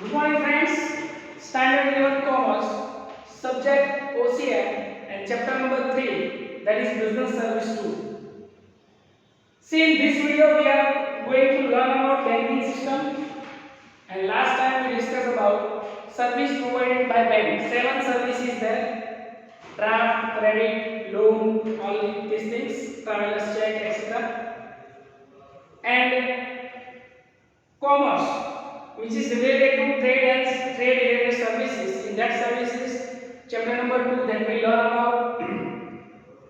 Good morning friends, Standard 11 Commerce, subject OCM and chapter number 3, that is Business Service 2. See, in this video we are going to learn about banking system, and last time we discussed about service provided by bank. 7 services there: draft, credit, loan, all these things, traveler's check, etc. And commerce, which is related to trade and trade related services. In that services, chapter number 2, then we learn about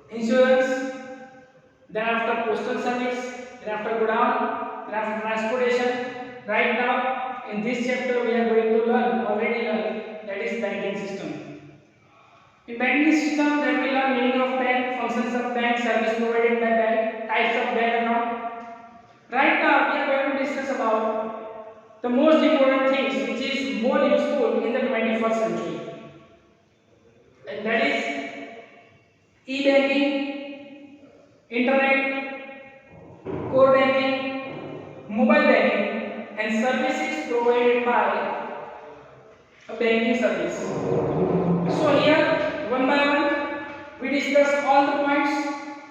insurance, then after postal service, then after godown, then after transportation. Right now, in this chapter, we are going to already learn, that is banking system. In banking system, then we learn meaning of bank, functions of bank, service provided by bank, types of bank account. Right now, we are going to discuss about the most important things which is more useful in the 21st century, and that is e-banking, internet, core banking, mobile banking, and services provided by a banking service. So here, one by one, we discuss all the points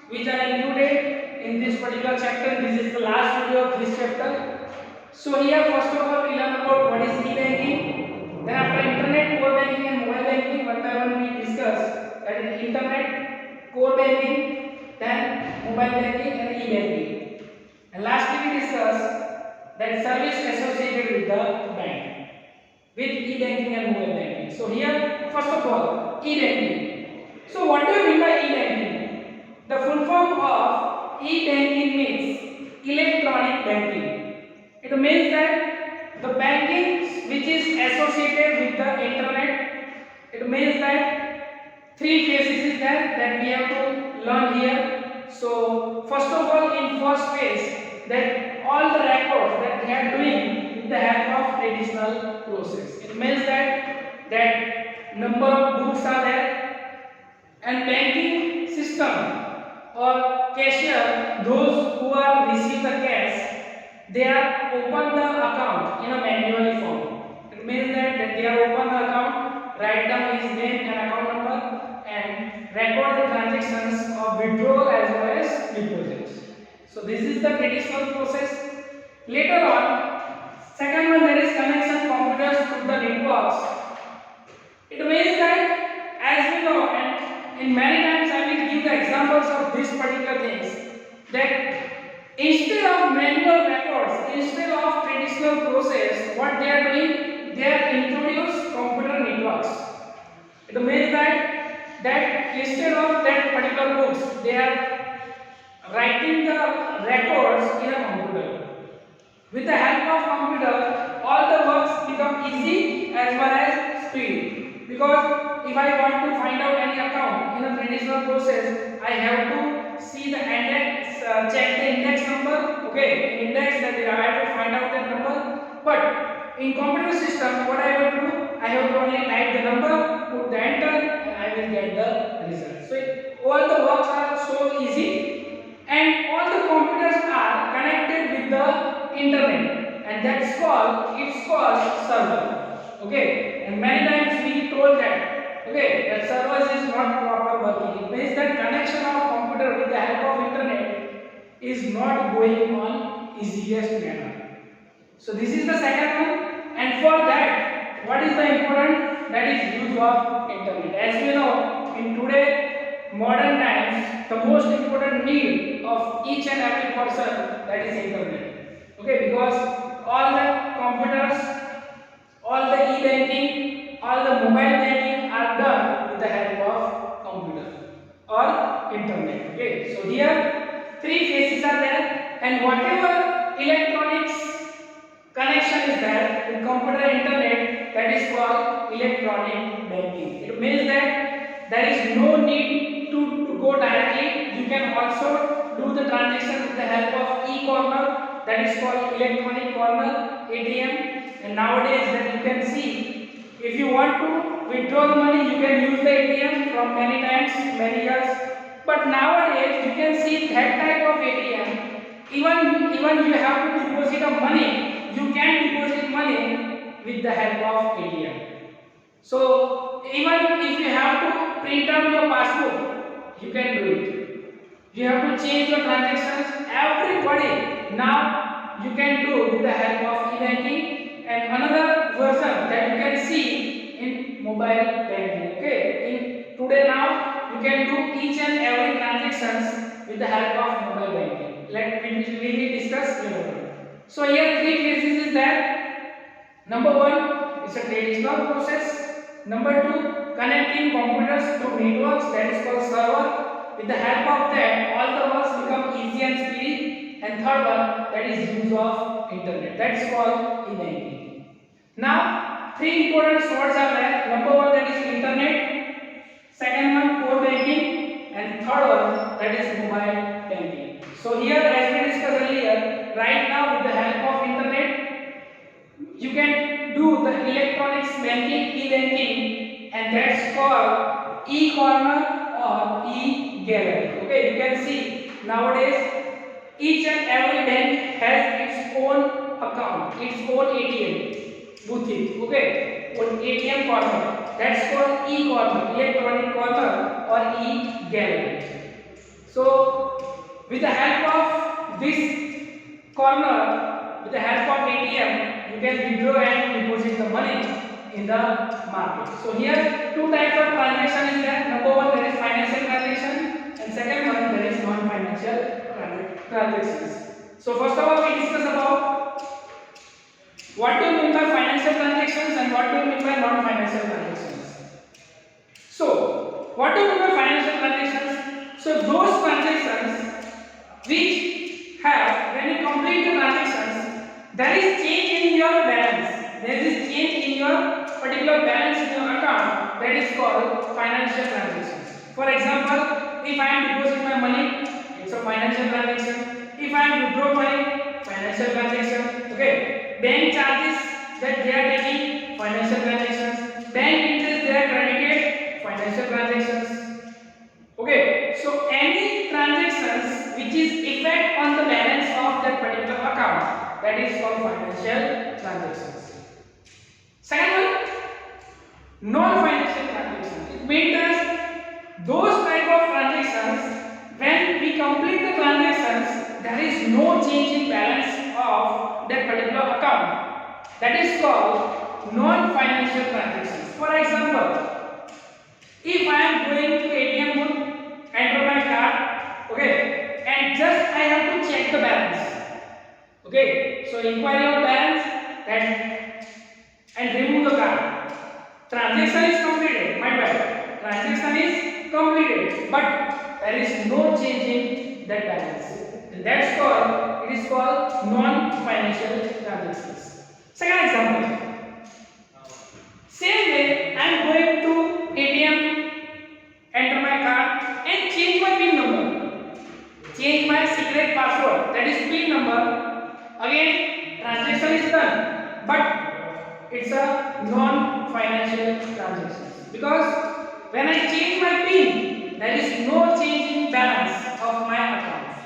which are included in this particular chapter. This is the last video of this chapter. So here, first of all, we learn about what is e-banking. Then after internet, core banking and mobile banking, one by one we discuss that is internet, core banking, then mobile banking and e-banking. And lastly, we discuss that service associated with the bank, with e-banking and mobile banking. So here, first of all, e-banking. So what do you mean by e-banking? The full form of e-banking means electronic banking. It means that the banking which is associated with the internet. It means that three phases is there that we have to learn here. So first of all, in first phase, that all the records that we are doing with the help of traditional process. It means that number of books are there, and banking system or cashier, those who are receive the cash, they are open the account in a manual form. It means that they are open the account, write down his name and account number, and record the transactions of withdrawal as well as deposits. So this is the traditional process. Later on, second one, there is connection computers to the networks. It means that, as we know, and in many times I will give the examples of these particular things, that instead of manual records, instead of traditional process, what they are doing, they are introduced computer networks. It means that instead of that particular books, they are writing the records in a computer. With the help of computer, all the works become easy as well as speed. Because if I want to find out any account in a traditional process, I have to see the index, check the index number. Okay, index, that I have to find out that number. But in computer system, what I have to do, I have to only type the number, put the enter, and I will get the result. So all the works are so easy, and all the computers are connected with the internet, and it's called server. Okay, and many times we told that that servers is not proper working. It means that connection of computer with the help of internet is not going on easiest manner. So this is the second one, and for that, what is the important? That is use of internet. As we know, in today modern times, the most important need of each and every person, that is internet. Okay, because all the computers, all the e-banking, all the mobile banking are done with the help of computer or internet. Okay, so here three phases are there, and whatever electronics connection is there with computer internet, that is called electronic banking. It means that there is no need to go directly. You can also do the transaction with the help of e-corner, that is called electronic corner, ATM. And nowadays that you can see, if you want to withdraw the money, you can use the ATM from many times, many years. But nowadays you can see that type of ATM, even you have to deposit of money, you can deposit money with the help of ATM. So even if you have to print out your passbook, you can do it. You have to change your transactions. Everybody now you can do with the help of e-banking, and another version that you can see in mobile banking. Okay, in today now you can do each and every transactions with the help of mobile banking. Let me discuss here. So here three phases is there. Number one is a traditional process. Number two, connecting computers to networks, that is called server. With the help of that, all the works become easy and speedy. And third one, that is use of internet. That's called e-banking. Now, three important words are there. Number one, that is internet. Second one, core banking. And third one, that is mobile banking. So here, as we discussed earlier, right now with the help of internet, you can do the electronics banking, e-banking, and that's called e-corner or e-gallery. Okay, you can see nowadays each and every bank has its own account, its own ATM booth. Okay, own ATM corner. That's called e-corner, electronic corner or e-gallery. So with the help of this corner, with the help of ATM, you can withdraw and deposit the money in the market. So here two types of transaction is there. Number one, that is financial transaction, and second one, that is non-financial transactions. So first of all, we discuss about what do you mean by financial transactions and what do you mean by non-financial transactions. So what do you mean by financial transactions? So those transactions which have, when you complete the transactions, there is change in your balance. There is change in your particular balance in your account. That is called financial transactions. For example, if I am depositing my money, it's a financial transaction. If I am withdraw money, financial transaction. Okay. Bank charges that they are taking, financial transactions. Bank interest they are credited, financial transactions. Okay. So any transactions which is effect on the balance of that particular account, that is called financial transactions. Second one, non-financial transactions. It means that those type of transactions, when we complete the transactions, there is no change in balance of that particular account. That is called non-financial transactions. For example, if I am going to ATM booth, enter my card, okay, and just I have to check the balance. Okay, so inquiry of balance and remove the card. Transaction is completed. My bad. Transaction is completed, but there is no change in that balance. And that's called, it is called non-financial transactions. Second example. Same way, I am going to ATM, enter my card, and change my PIN number. Change my secret password. That is PIN number. Again, transaction is done, but it's a non-financial transaction because when I change my PIN, there is no change in balance of my account.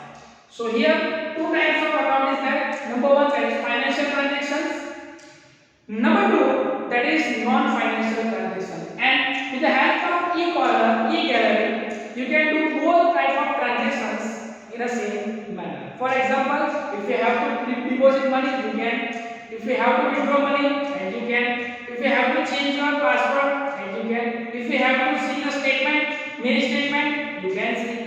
So here, two types of account is there. Number one, that is financial transactions. Number two, that is non-financial transactions. And with the help of e-corner, e-gallery, you can do both type of transactions in the same manner. For example, if you have to deposit money, you can. If you have to withdraw money, and you can. If you have to change your password, and you can. If you have to see the statement, mail statement, you can see.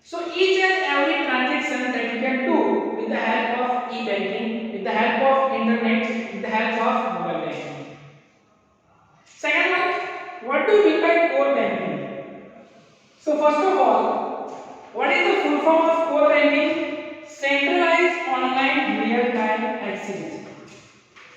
So each and every transaction that you can do with the help of e-banking, with the help of internet, with the help of mobile banking. Second one, what do you mean by core banking? So first of all, what is the full form of core banking? Centralized online real-time exchange.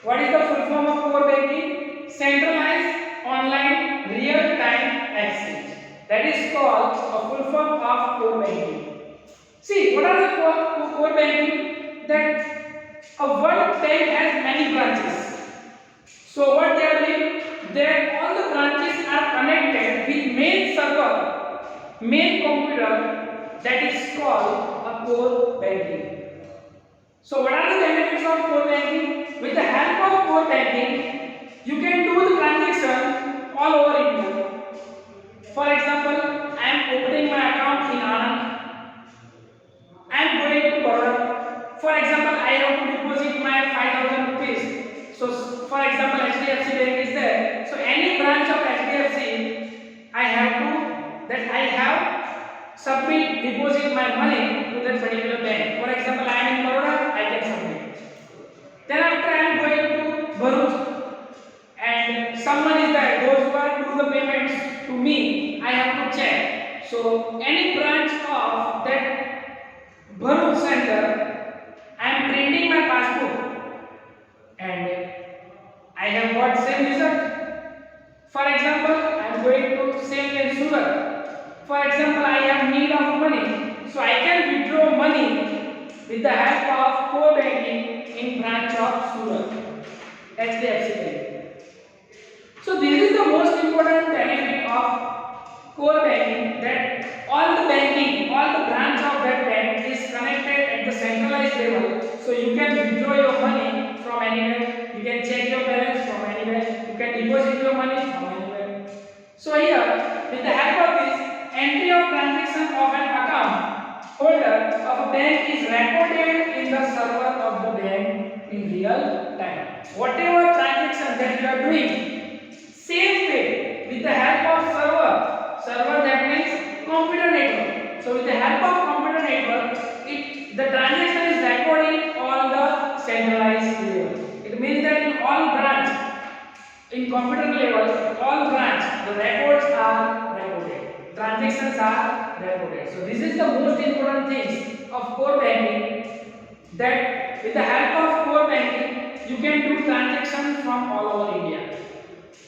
What is the full form of core banking? Centralized online real-time exchange. That is called a full form of core banking. See, what are the core banking? That a one bank has many branches. So what they are doing? All the branches are connected with main server, main computer. That is called a core banking. So what are the benefits of core banking? With the help of core banking, you can do the transaction all over India. For example, I am opening my account in Anand. I am going to Baroda. For example, I have to deposit my 5,000 rupees. So, for example, HDFC Bank is there. So, any branch of HDFC, I have submit deposit my money to that particular bank. For example, I am in Baroda, I can submit. Then after I am going to Bharuch and someone is there, those who are do the payments to me, I have to check. So any branch of that Bharuch center, I am printing my passbook and I have got same result. For example, I am going to same in Surat. For example, I have need of money, so I can withdraw money with the help of core banking in branch of Surat, HDFC Bank. So this is the most important benefit of core banking, that all the banking, all the branch of that bank is connected at the centralized level. So you can withdraw your money from anywhere, you can check your balance from anywhere, you can deposit your money from anywhere. So here, with the help of this, entry of transaction of an account holder of a bank is recorded in the server of the bank in real time. Whatever transaction that you are doing, same way with the help of server that means computer network. So with the help of computer network, the transaction is recorded on the centralized level. It means that in all branch, in computer level, all branch, the records are recorded, transactions are recorded. So this is the most important thing of core banking, that with the help of core banking, you can do transactions from all over India.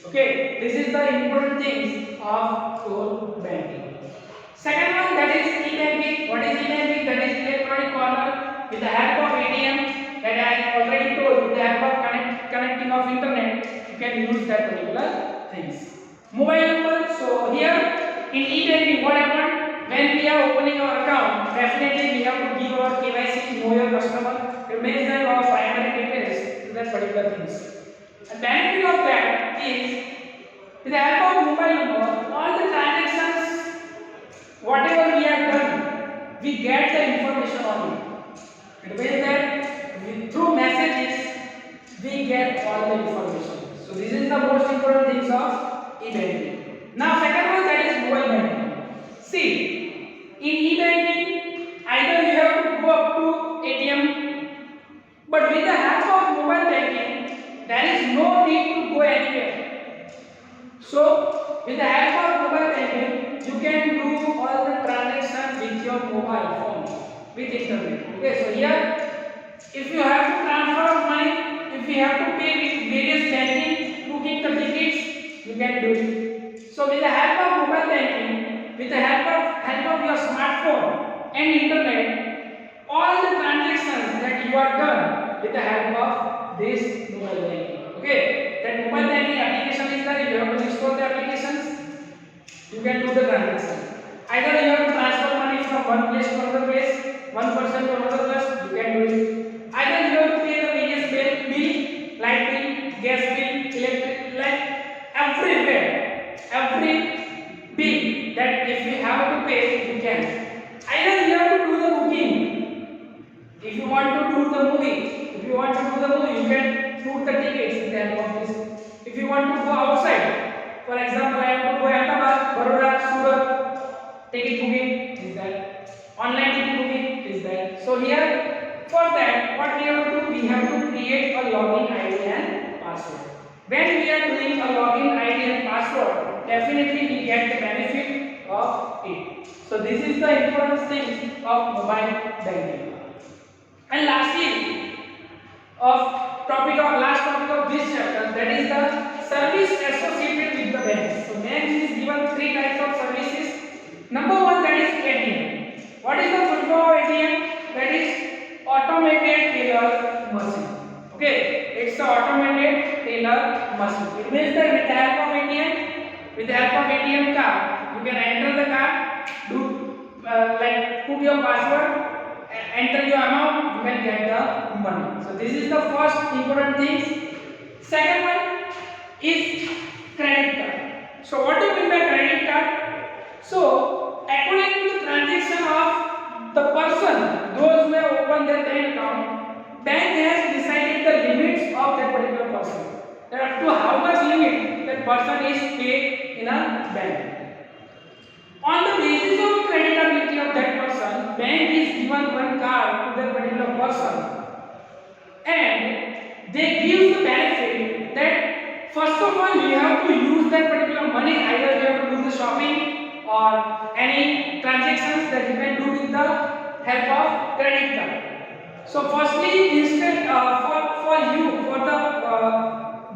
Okay, this is the important things of core banking. Second one, that is e-banking. What is e-banking? That is electronic corner with the help of ATM, that I already told. With the help of connecting of internet, you can use that particular things. Mobile number. So here in e-banking, what happened? When we are opening our account, definitely we have to give our KYC, know your customer, it means that our primary details to that particular things. The benefit of that is, with the help of mobile number, all the transactions, whatever we have done, we get the information on it. It means that through messages, we get all the information. So this is the most important things of e-banking. Now second one, that is mobile banking. See, in e-banking, either you have to go up to ATM, but with the help of mobile banking, there is no need to go anywhere. So with the help of mobile banking, you can do all the transactions with your mobile phone, with internet. Okay, so here, if you have to transfer money, if you have to pay with various banking, booking the tickets, you can do it. So with the help of mobile banking, with the help of your smartphone and internet, all the transactions that you are done with the help of this mobile banking. Okay, that mobile banking application is there. You have to install the applications. You can do the transaction. Either you have to transfer money from one place to another place, one person to another place, you can do it. Either you have to pay the various bill, light bill, gas bill, electric, like everywhere, every bill that if you have to pay, you can. Either you have to do the booking. If you want to do the movie, you can book the tickets with the help of this. If you want to go outside, for example, I have to go Ahmedabad, Baroda, Surat, ticket booking is there. Online ticket booking is there. So here, for that, what we have to do, we have to create a login ID and password. When we are doing a login ID and password, definitely we get the benefit of it. So this is the important thing of mobile banking. And lastly, last topic of this chapter, that is the service associated with the bank. So bank is given three types of services. Number one, that is ATM. What is the full form of ATM? That is automated teller machine. Okay, it's the automated teller machine. It means that with the help of ATM card, you can enter the card, put your password, enter your amount, you can get the money. So this is the first important thing. Second one is credit card. So what do you mean by credit card? So according to the transaction of the person, those who have opened their bank account, bank has decided the limits of that particular person. That up to how much limit that person is paid in a bank. On the basis of creditability of that person, bank is given one card to that particular person, and they give the benefit that first of all you have to use that particular money, either you have to do the shopping or any transactions that you can do with the help of credit card. So firstly, instead for you for the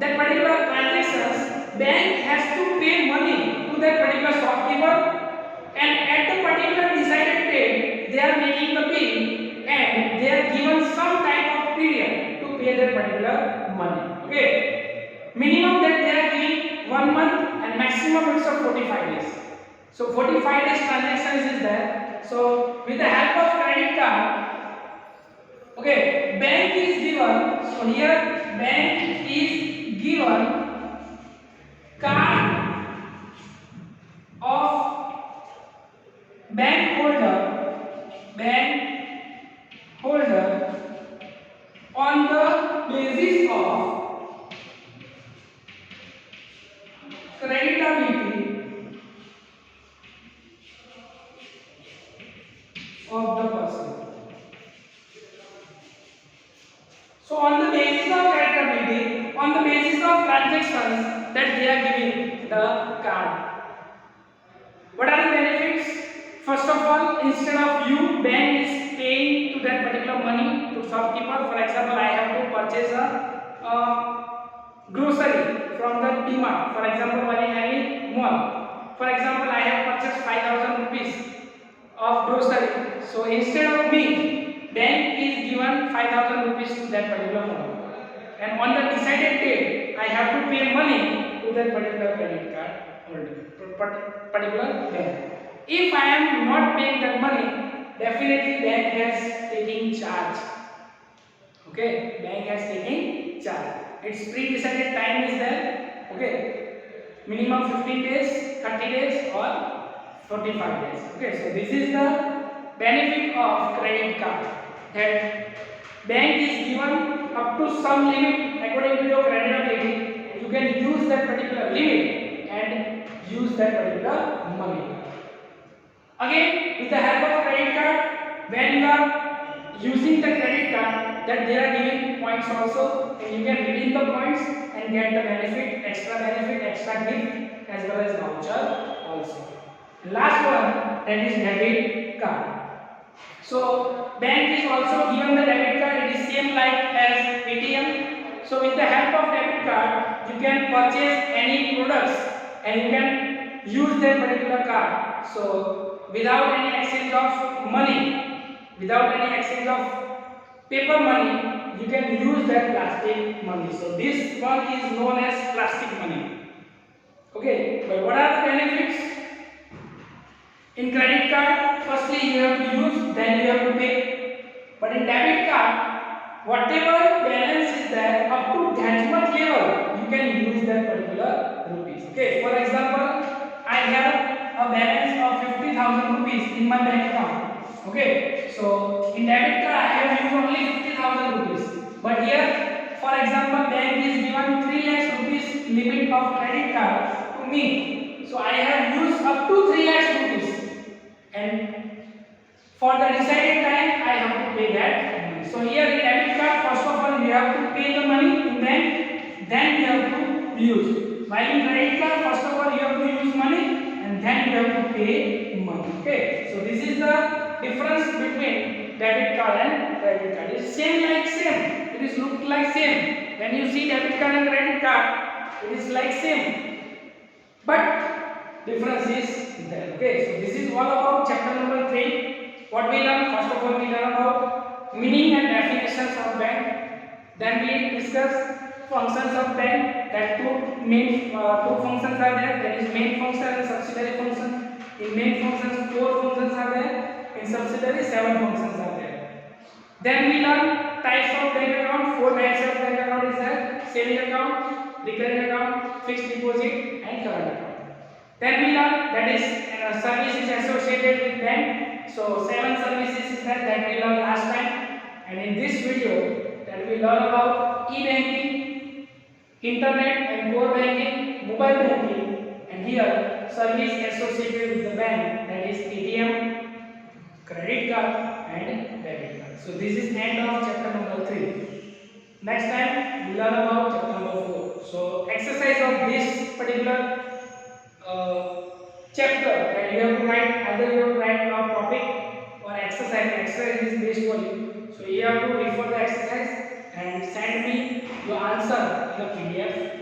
that particular transactions, bank has to pay money to that particular shopkeeper, and at the particular decided date they are making the bill, and they are given some type of period to pay that particular money. Okay, minimum that they are giving 1 month and maximum it's of 45 days. So 45 days transactions is there. So with the help of credit card, okay, bank is given. So here bank is given card of bank holder on the basis of creditability of the person. So on the basis of creditability, on the basis of transactions that they are giving the card. What are the benefits? First of all, instead of you, bank is paying to that particular money to shopkeeper. For example, I have to purchase a grocery from the DMart. For example, any mall. For example, I have purchased 5,000 rupees of grocery. So instead of me, bank is given 5,000 rupees to that particular mall. And on the decided date, I have to pay money to that particular credit card holder, particular bank. If I am not paying that money, definitely bank has taking charge. Okay, bank has taking charge. Its pre-decided time is there. Okay, minimum 15 days, 30 days, or 45 days. Okay, so this is the benefit of credit card. That bank is given up to some limit according to your creditability. You can use that particular limit and use that particular money. Again, with the help of credit card, when you are using the credit card, that they are giving points also, and you can redeem the points and get the benefit, extra gift, as well as voucher also. Last one, that is debit card. So bank is also given the debit card. It is same like as ATM. So with the help of debit card, you can purchase any products and you can use that particular card. So without any exchange of money, without any exchange of paper money, you can use that plastic money. So this one is known as plastic money. Okay, but what are the benefits? In credit card, firstly you have to use, then you have to pay. But in debit card, whatever balance is there, up to that much level, you can use that particular rupees. Okay, for example, I have a balance of 50,000 rupees in my bank account. Okay, so in debit card I have used only 50,000 rupees. But here, for example, bank is given 3 lakhs rupees limit of credit card to me. So I have used up to 3 lakhs rupees. And for the decided time, I have to pay that money. So here in debit card, first of all, you have to pay the money in bank, then you have to use. While in credit card, first of all, you have to use money, and then you have to pay money. Okay. So this is the difference between debit card and credit card. It is same like same. It is look like same. When you see debit card and credit card, it is like same. But difference is there. Okay, so this is all about chapter number 3. What we learn? First of all, we learn about meaning and definitions of bank. Then we discuss functions of bank. That two functions are there. There is main function and subsidiary function. In main functions, 4 functions are there. In subsidiary, 7 functions are there. Then we learn types of bank account. 4 types of bank account is there. Savings saving account, recurring account, fixed deposit, and current account. Then we learn that is services associated with bank. So 7 services is that we learned last time, and in this video that we learn about e-banking, internet and core banking, mobile banking, and here service associated with the bank, that is ATM, credit card and debit card. So this is end of chapter number 3. Next time we learn about chapter number 4. So exercise of this particular chapter that you have to write, either you have to write a topic or exercise. Exercise is based for you. So you have to refer the exercise and send me your answer in a PDF.